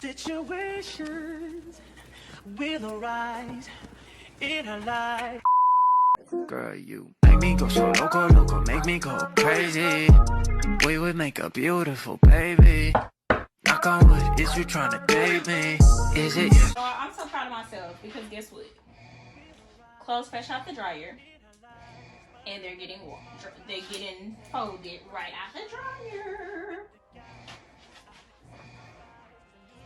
Situations will arise in our life. Girl, you make me go so loco, loco, make me go crazy. We would make a beautiful baby. Knock on wood, is you trying to date me? Is it you? I'm so proud of myself because guess what? Clothes fresh out the dryer, and they're getting folded right out the dryer.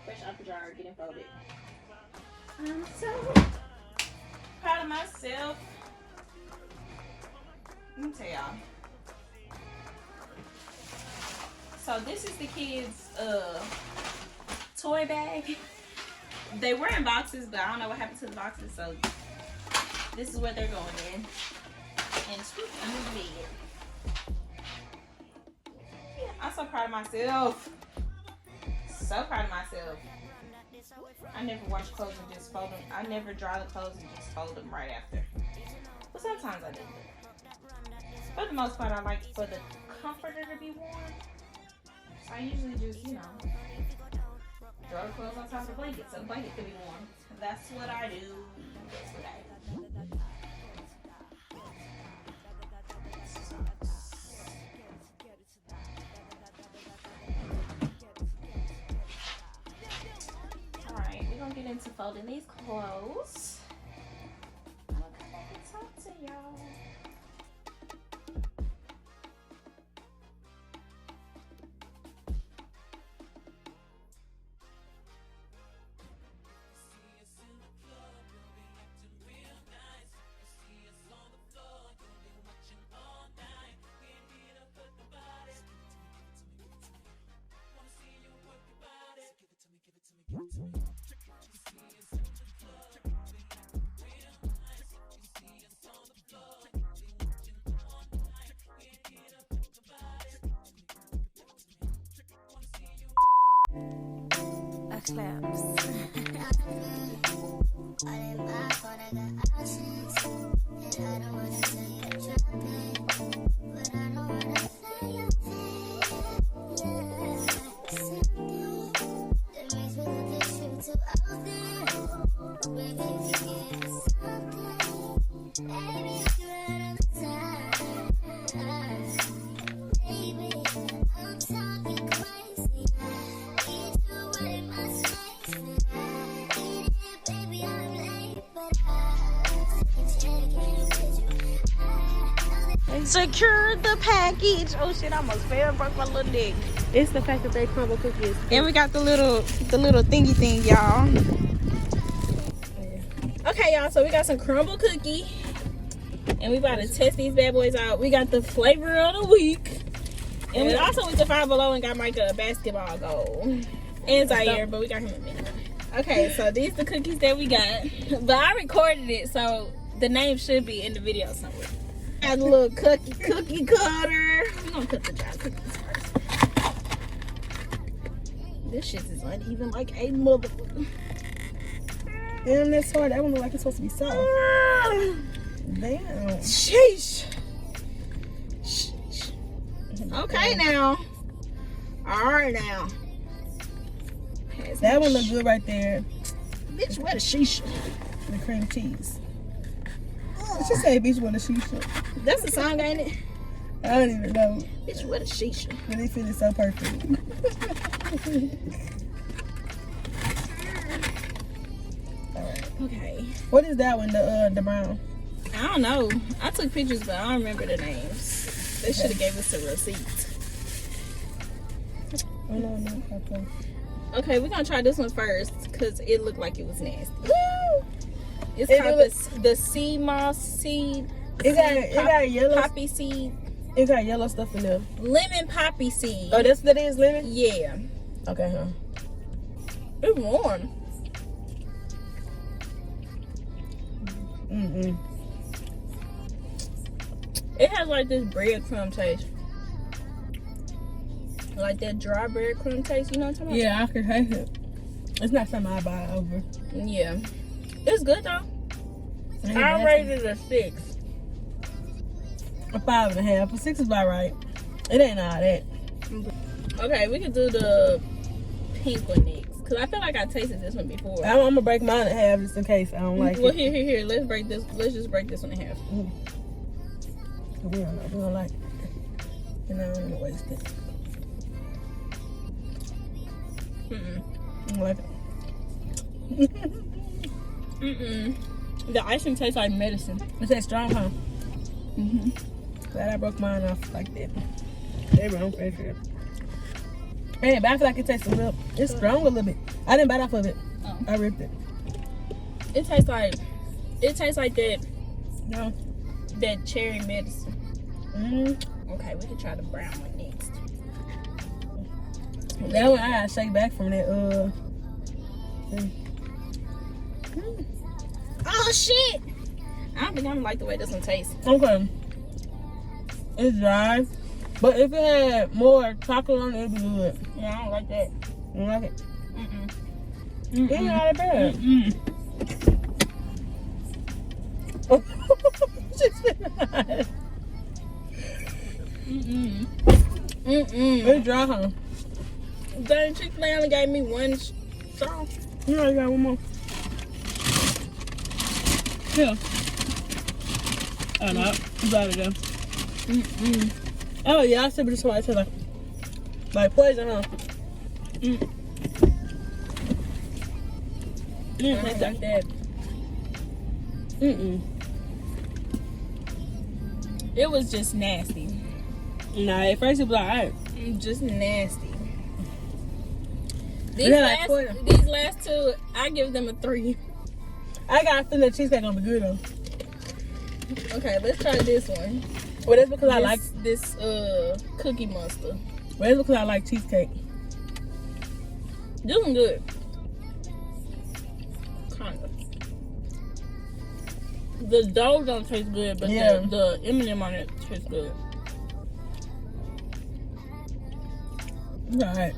Fresh out the dryer, getting folded. I'm so proud of myself. Let me tell y'all. So this is the kids' toy bag. They were in boxes, but I don't know what happened to the boxes, so this is what they're going in. And scoop under the bed. Yeah, I'm so proud of myself. So proud of myself. I never wash clothes and just fold them. I never dry the clothes and just fold them right after. But sometimes I do. For the most part, I like for the comforter to be warm. So I usually just, you know, throw the clothes on top of the blanket so the blanket can be warm. That's what I do. That's what I do. Alright, we're gonna get into folding these clothes. I'm gonna come back and talk to y'all. Claps. Secure the package. Oh shit, I almost fell and broke my little neck. It's the fact that they crumble cookies. And we got the little thingy thing, y'all. Okay, y'all, so we got some crumble cookie. And we about to test these bad boys out. We got the flavor of the week. And we also went to Five Below and got Mike a basketball goal. And Zaire, but we got him a minute. Okay, so these the cookies that we got. But I recorded it, so the name should be in the video somewhere. Got a little cookie cutter. We're gonna cut the dry cookies first. This shit is uneven like a motherfucker. Damn, that's hard. That one look like it's supposed to be soft. Damn. Sheesh. Okay now. Alright now. That one look good right there. Bitch, what a shisha. The cream cheese. What you say, bitch, what a shisha? That's a song, ain't it? I don't even know. Bitch, what a shisha. But they feel it so perfect. Alright. Okay. What is that one? The brown? I don't know. I took pictures, but I don't remember the names. They should have gave us a receipt. Oh, no. Okay. Okay, we're gonna try this one first because it looked like it was nasty. Woo! It's called the sea moss seed. It got yellow poppy seed. It got yellow stuff in there. Lemon poppy seed. Oh, that's what it is, lemon? Yeah. Okay, huh? It's warm. It has like this breadcrumb taste. Like that dry breadcrumb taste, you know what I'm talking about? Yeah, I can taste it. It's not something I buy over. Yeah. It's good though. I rated it a 6. A 5.5. A 6 is about right. It ain't all that. Okay, we can do the pink one next. Cause I feel like I tasted this one before. I'm gonna break mine in half just in case I don't like Well, it. here. Let's break this. Let's just break this one in half. We don't know. We don't like it. And I don't want to waste it. I don't like it. The icing tastes like medicine. It's that strong, huh? Glad I broke mine off like that. They wrong for it. Hey, but I feel like it tastes a little. It's strong a little bit. I didn't bite off of it. Oh. I ripped it. It tastes like that. No. That cherry medicine. Okay, we can try the brown one next. That one I gotta shake back from that. Oh shit! I don't think I'm gonna like the way this one tastes. Okay. It's dry, but if it had more chocolate on it, it'd be good. Yeah, I don't like that. You don't like it? Mm-mm. It's not that bad. It's dry, huh? Dang, Chick-fil-A only gave me one straw. You know, you got one more. Yeah. Oh no, you got it though. Oh yeah, I said this one. I said like poison, huh? I don't like that. It was just nasty. Nah, at first it was alright. Just nasty. Yeah, These last two, I give them a 3. I got a feeling that cheesecake gonna be good though. Okay, let's try this one. Well, that's because I like this Cookie Monster. Well, that's because I like cheesecake. This one good. Kinda. The dough don't taste good, but Yeah. the M&M on it tastes good. Alright.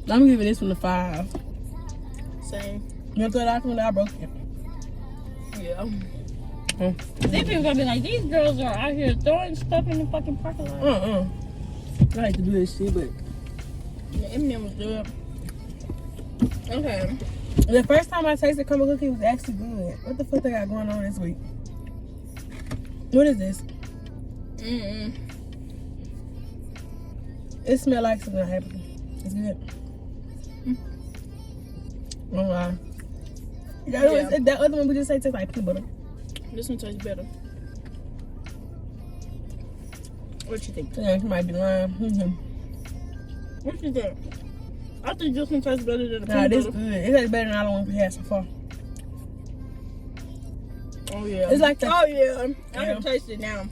I'm giving this one a 5. Same. You know what I thought I broke it? Yeah. These people gonna be like, these girls are out here throwing stuff in the fucking parking lot. I hate to do this shit, but The M&M was good. Okay. the first time I tasted Crumble cookie was actually good. What the fuck they got going on this week? What is this? It smells like something happened. It's good. Oh wow. That other one we just say tastes like peanut butter. This one tastes better. What you think? Yeah, you might be lying. What you think? I think this one tastes better than the Nah, peanut this butter. good. It tastes better than all the ones we had so far. Oh yeah. It's like the, Oh yeah. I Yeah. can taste it now.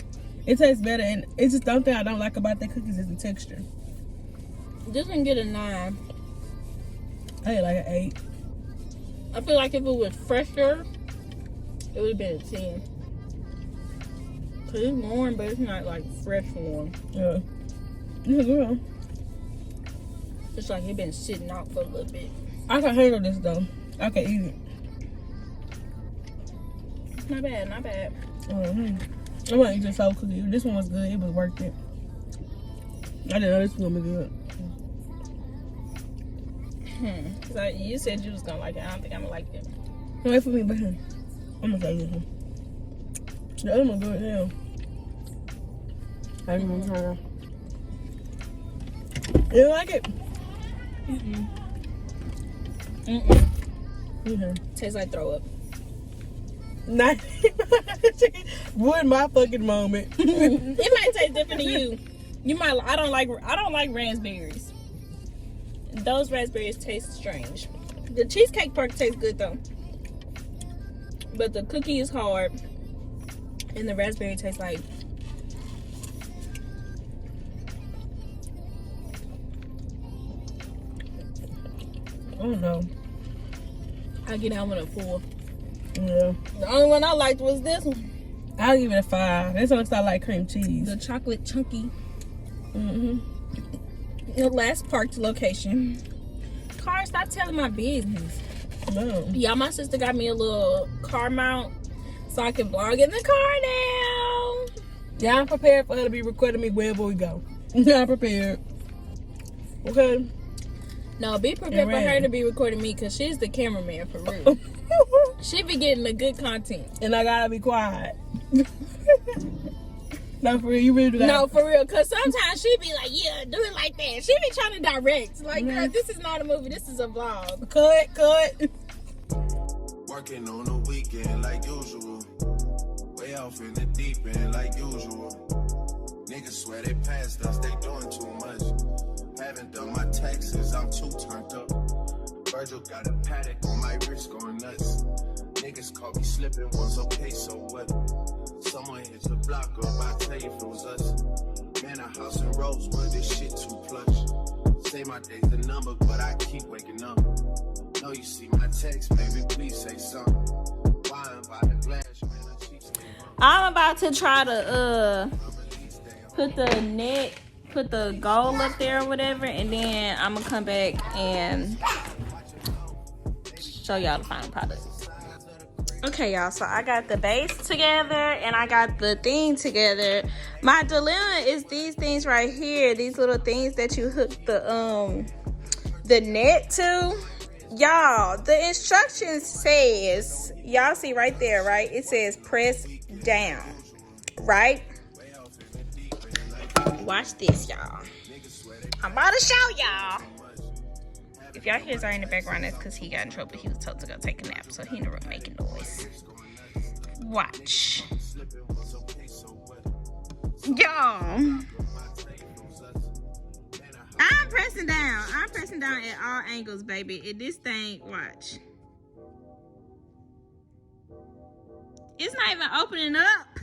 It tastes better, and it's just the only thing I don't like about the cookies is the texture. This one get a 9. I get like an 8. I feel like if it was fresher, it would have been a 10. Cause it's warm, but it's not like fresh warm. Yeah. It's good. It's like it been sitting out for a little bit. I can handle this though. I can eat it. Not bad, not bad. I'm gonna eat this whole cookie. This one was good. It was worth it. I didn't know this was gonna be good. So you said you was gonna like it. I don't think I'm gonna like it. Wait for me, but I'm gonna say this one. The other one good, hell. I can try it. You don't like it? Tastes like throw up. Not ruined my fucking moment. It might taste different to you. You might. I don't like raspberries. Those raspberries taste strange. The cheesecake part tastes good though, but the cookie is hard, and the raspberry tastes like. Oh no. I get that one a 4. Yeah. The only one I liked was this one. I'll give it a 5. This one looks like cream cheese. The chocolate chunky. The last parked location. Car, stop telling my business. No. Yeah, my sister got me a little car mount so I can vlog in the car now. Yeah, I'm prepared for her to be recording me wherever we go. I'm prepared. Okay. No, be prepared for her to be recording me because she's the cameraman for real. She be getting the good content. And I gotta be quiet. No, for real, you really do that. No, for real, because sometimes she be like, yeah, do it like that. She be trying to direct. Like, girl, this is not a movie, this is a vlog. Cut. Working on the weekend like usual. Way off in the deep end like usual. Niggas swear they passed us, they doing too much. Haven't done my taxes, I'm too turned up. Virgil got a paddock on my wrist going nuts. Niggas caught me slipping once, okay, so what? Someone hit the block up, I tell you if it was us. Man, a house in Rosewood, this shit too plush. Say my day's the number, but I keep waking up. Know you see my text, baby, please say something. Wine by the glass, man, I cheap. I'm about to try to put the goal up there or whatever, and then I'm gonna come back and show y'all the final product. Okay, y'all, so I got the base together and I got the thing together. My dilemma is these things right here, these little things that you hook the net to. Y'all, the instructions says, y'all see right there, right? It says press down, right? Watch this, y'all. I'm about to show y'all. If y'all hear Zari in the background, that's because he got in trouble. He was told to go take a nap, so he in the room making noise. Watch. Y'all. I'm pressing down. I'm pressing down at all angles, baby. And this thing, watch. It's not even opening up.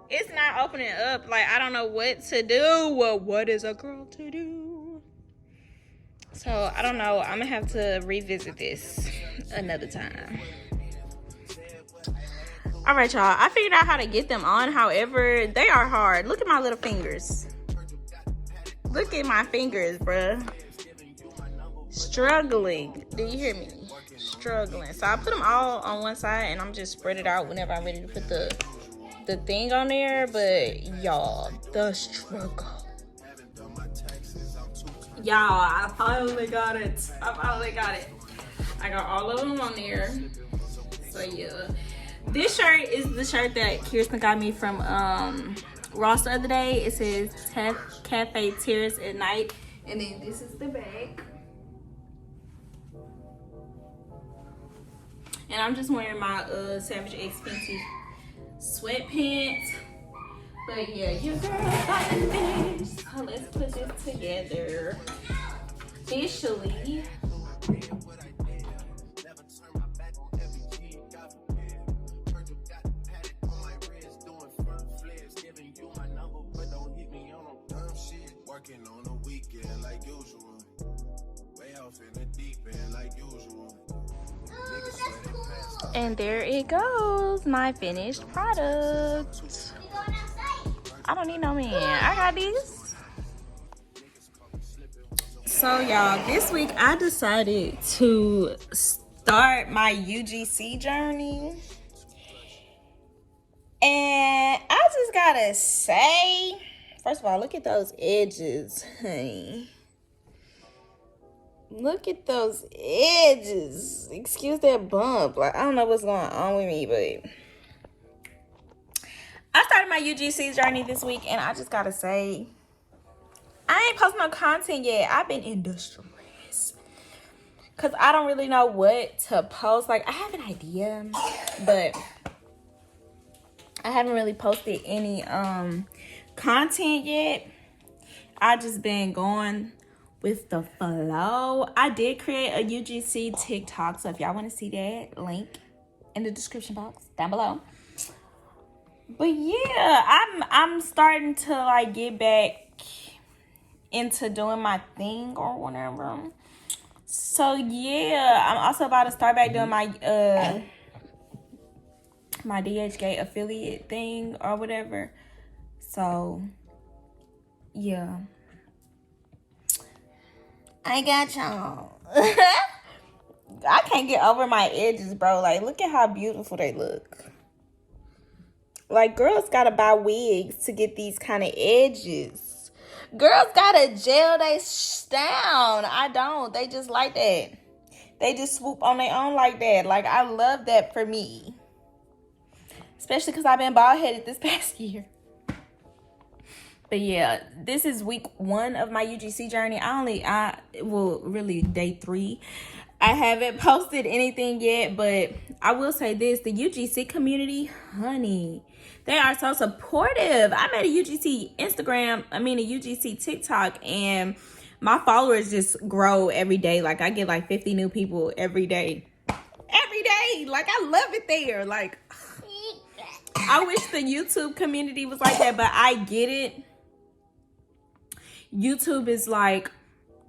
It's not opening up. Like, I don't know what to do. Well, what is a girl to do? So, I don't know. I'm going to have to revisit this another time. All right, y'all. I figured out how to get them on. However, they are hard. Look at my little fingers. Look at my fingers, bruh. Struggling. Do you hear me? Struggling. So, I put them all on one side, and I'm just spread it out whenever I'm ready to put the thing on there. But, y'all, the struggle. Y'all, I finally got it. I got all of them on there. So, yeah. This shirt is the shirt that Kirsten got me from Ross the other day. It says Cafe Terrace at Night. And then this is the back. And I'm just wearing my Savage X Fenty sweatpants. But yeah, you girl got it finished. So let's put this together officially. Working on the weekend like usual. Way off in the deep end like usual. And there it goes, my finished product. I don't need no man. I got these. So y'all, this week I decided to start my UGC journey. And I just gotta say, first of all, look at those edges, honey. Look at those edges. Excuse that bump. Like, I don't know what's going on with me, but I started my UGC journey this week, and I just gotta say, I ain't posting no content yet. I've been industrious because I don't really know what to post. Like, I have an idea, but I haven't really posted any content yet. I just been going with the flow. I did create a UGC TikTok, so if y'all want to see that, link in the description box down below. But yeah, I'm starting to like get back into doing my thing or whatever. So yeah, I'm also about to start back doing my my DHgate affiliate thing or whatever. So yeah, I got y'all. I can't get over my edges, bro. Like, look at how beautiful they look. Like, girls gotta buy wigs to get these kind of edges. Girls gotta gel they down. I don't. They just like that. They just swoop on their own like that. Like, I love that for me. Especially because I've been bald-headed this past year. But yeah, this is week 1 of my UGC journey. Really day 3. I haven't posted anything yet, but I will say this. The UGC community, honey, they are so supportive. I made a UGC TikTok, and my followers just grow every day. Like, I get like 50 new people every day. Every day. Like, I love it there. Like, I wish the YouTube community was like that, but I get it. YouTube is like,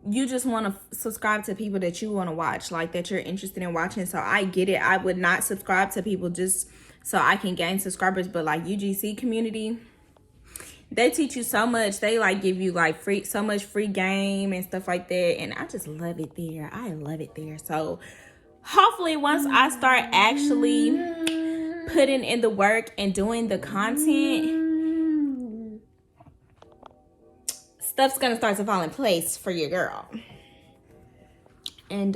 you just want to subscribe to people that you want to watch, like that you're interested in watching. So I get it. I would not subscribe to people just so I can gain subscribers. But like UGC community, they teach you so much. They like give you like so much free game and stuff like that. And I just love it there. I love it there. So hopefully once I start actually putting in the work and doing the content, stuff's gonna start to fall in place for your girl. And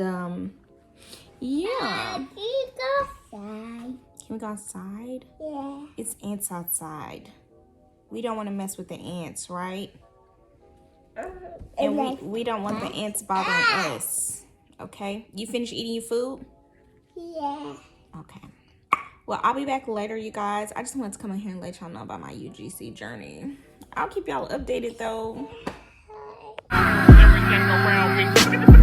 yeah. Can we go outside? Yeah. It's ants outside. We don't want to mess with the ants, right? And we don't want the ants bothering us. Okay? You finished eating your food? Yeah. Okay. Well, I'll be back later, you guys. I just wanted to come in here and let y'all know about my UGC journey. I'll keep y'all updated though. Everything around me.